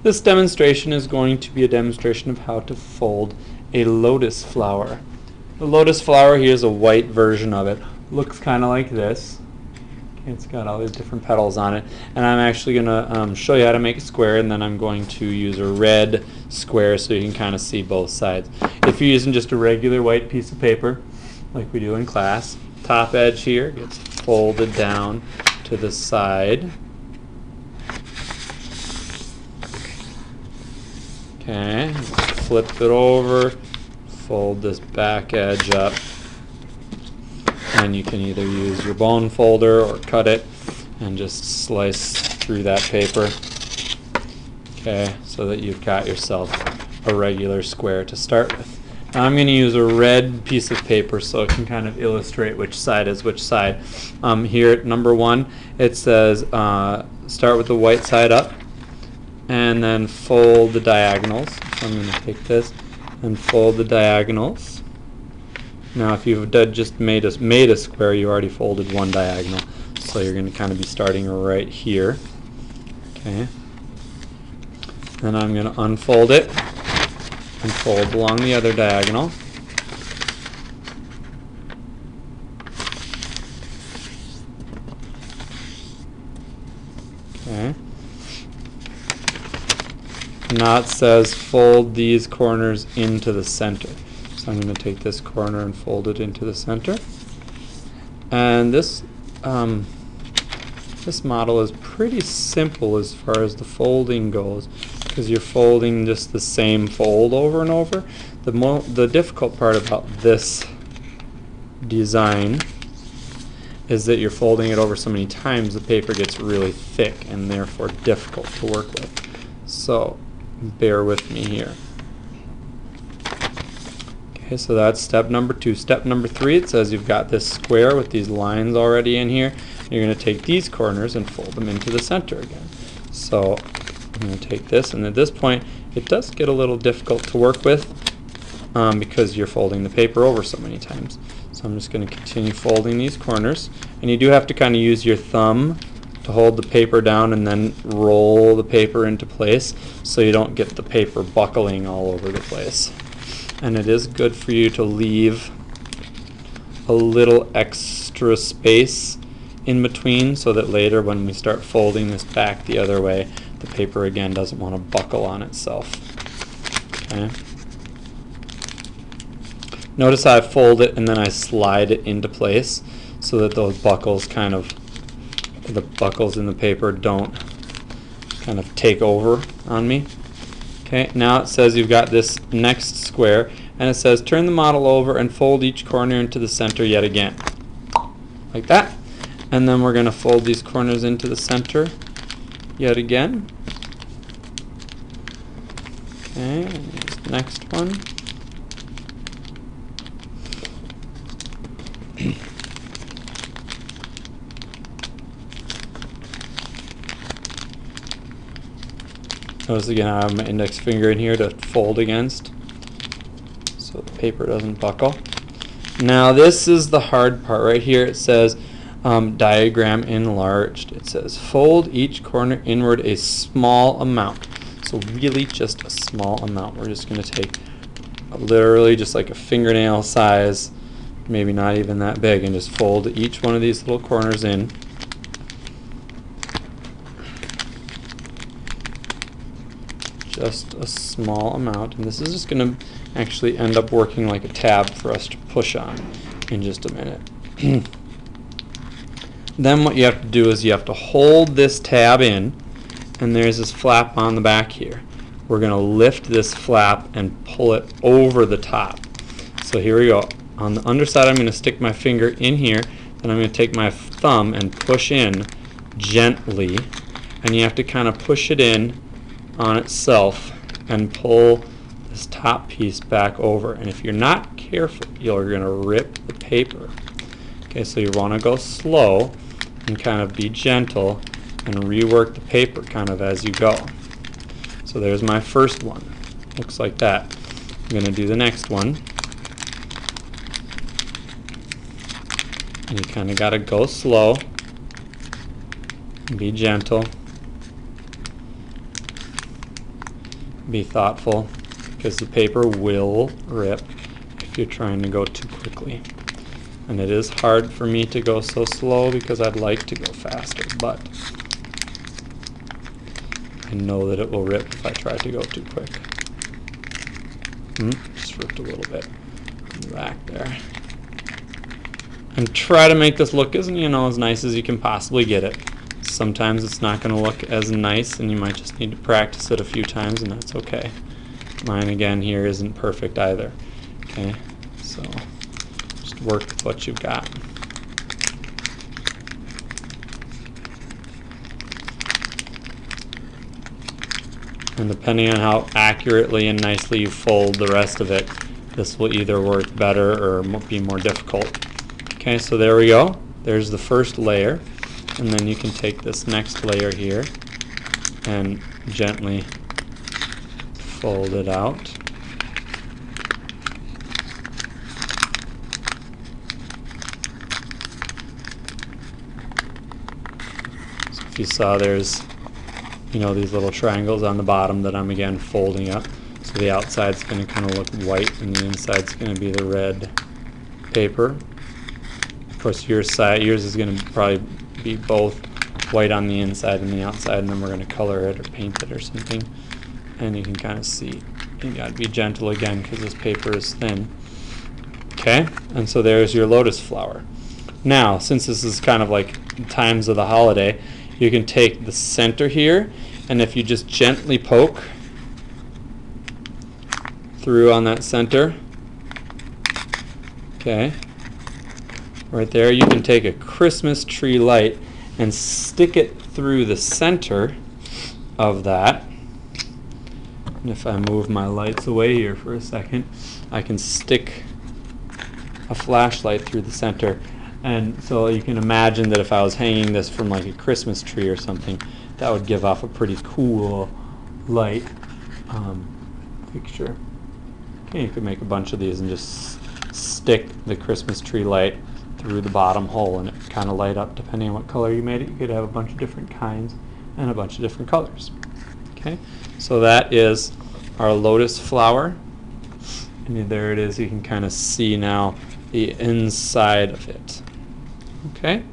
This demonstration is going to be a demonstration of how to fold a lotus flower. The lotus flower here is a white version of it. Looks kind of like this. Okay, it's got all these different petals on it, and I'm actually going to show you how to make a square, and then I'm going to use a red square so you can kind of see both sides. If you're using just a regular white piece of paper, like we do in class, top edge here gets folded down to the side. Okay, flip it over, fold this back edge up, and you can either use your bone folder or cut it and just slice through that paper. Okay, so that you've got yourself a regular square to start with. Now I'm going to use a red piece of paper so it can kind of illustrate which side is which side. Here at number 1 it says start with the white side up and then fold the diagonals. So I'm going to take this and fold the diagonals. Now if you've just made a square, you already folded one diagonal, so you're going to kind of be starting right here. Okay. Then I'm going to unfold it and fold along the other diagonal. Okay. Now it says fold these corners into the center. So I'm going to take this corner and fold it into the center. And this this model is pretty simple as far as the folding goes, because you're folding just the same fold over and over. The difficult part about this design is that you're folding it over so many times the paper gets really thick and therefore difficult to work with. So bear with me here. Okay, so that's step number 2. Step number 3, it says you've got this square with these lines already in here. You're going to take these corners and fold them into the center again. So I'm going to take this, and at this point it does get a little difficult to work with because you're folding the paper over so many times. So I'm just going to continue folding these corners, and you do have to kind of use your thumb to hold the paper down and then roll the paper into place so you don't get the paper buckling all over the place. And it is good for you to leave a little extra space in between so that later when we start folding this back the other way, the paper again doesn't want to buckle on itself. Okay. Notice how I fold it and then I slide it into place so that those buckles the buckles in the paper don't kind of take over on me. Okay, now it says you've got this next square, and it says turn the model over and fold each corner into the center yet again. Like that. And then we're going to fold these corners into the center yet again. Okay, and here's the next one. Notice again I have my index finger in here to fold against so the paper doesn't buckle. Now this is the hard part right here. It says diagram enlarged. It says fold each corner inward a small amount. So really just a small amount. We're just going to take literally just like a fingernail size, maybe not even that big, and just fold each one of these little corners in. Just a small amount, and this is just going to actually end up working like a tab for us to push on in just a minute. Then what you have to do is you have to hold this tab in, and there's this flap on the back here. We're going to lift this flap and pull it over the top. So here we go. On the underside I'm going to stick my finger in here, then I'm going to take my thumb and push in gently, and you have to kind of push it in on itself and pull this top piece back over, and if you're not careful you're going to rip the paper. Okay, so you want to go slow and kind of be gentle and rework the paper kind of as you go. So there's my first one. Looks like that. I'm going to do the next one, and you kind of got to go slow and be gentle. be thoughtful because the paper will rip if you're trying to go too quickly. And it is hard for me to go so slow because I'd like to go faster, but I know that it will rip if I try to go too quick. Just ripped a little bit back there. And try to make this look as nice as you can possibly get it. Sometimes it's not going to look as nice and you might just need to practice it a few times, and that's okay. Mine again here isn't perfect either. Okay, so just work with what you've got. And depending on how accurately and nicely you fold the rest of it, this will either work better or be more difficult. Okay, so there we go. There's the first layer. And then you can take this next layer here and gently fold it out. So if you saw, there's these little triangles on the bottom that I'm again folding up. So the outside's going to kind of look white and the inside's going to be the red paper. Of course, yours is going to probably be both white on the inside and the outside, and then we're going to color it or paint it or something. And you can kind of see. You got to be gentle again because this paper is thin. Okay, and so there's your lotus flower. Now, since this is kind of like times of the holiday, you can take the center here, and if you just gently poke through on that center, okay, right there, you can take a Christmas tree light and stick it through the center of that. And if I move my lights away here for a second, I can stick a flashlight through the center. And so you can imagine that if I was hanging this from like a Christmas tree or something, that would give off a pretty cool light fixture. Okay, you could make a bunch of these and just stick the Christmas tree light through the bottom hole and it would kind of light up depending on what color you made it. You could have a bunch of different kinds and a bunch of different colors. Okay, so that is our lotus flower. And there it is. You can kind of see now the inside of it. Okay,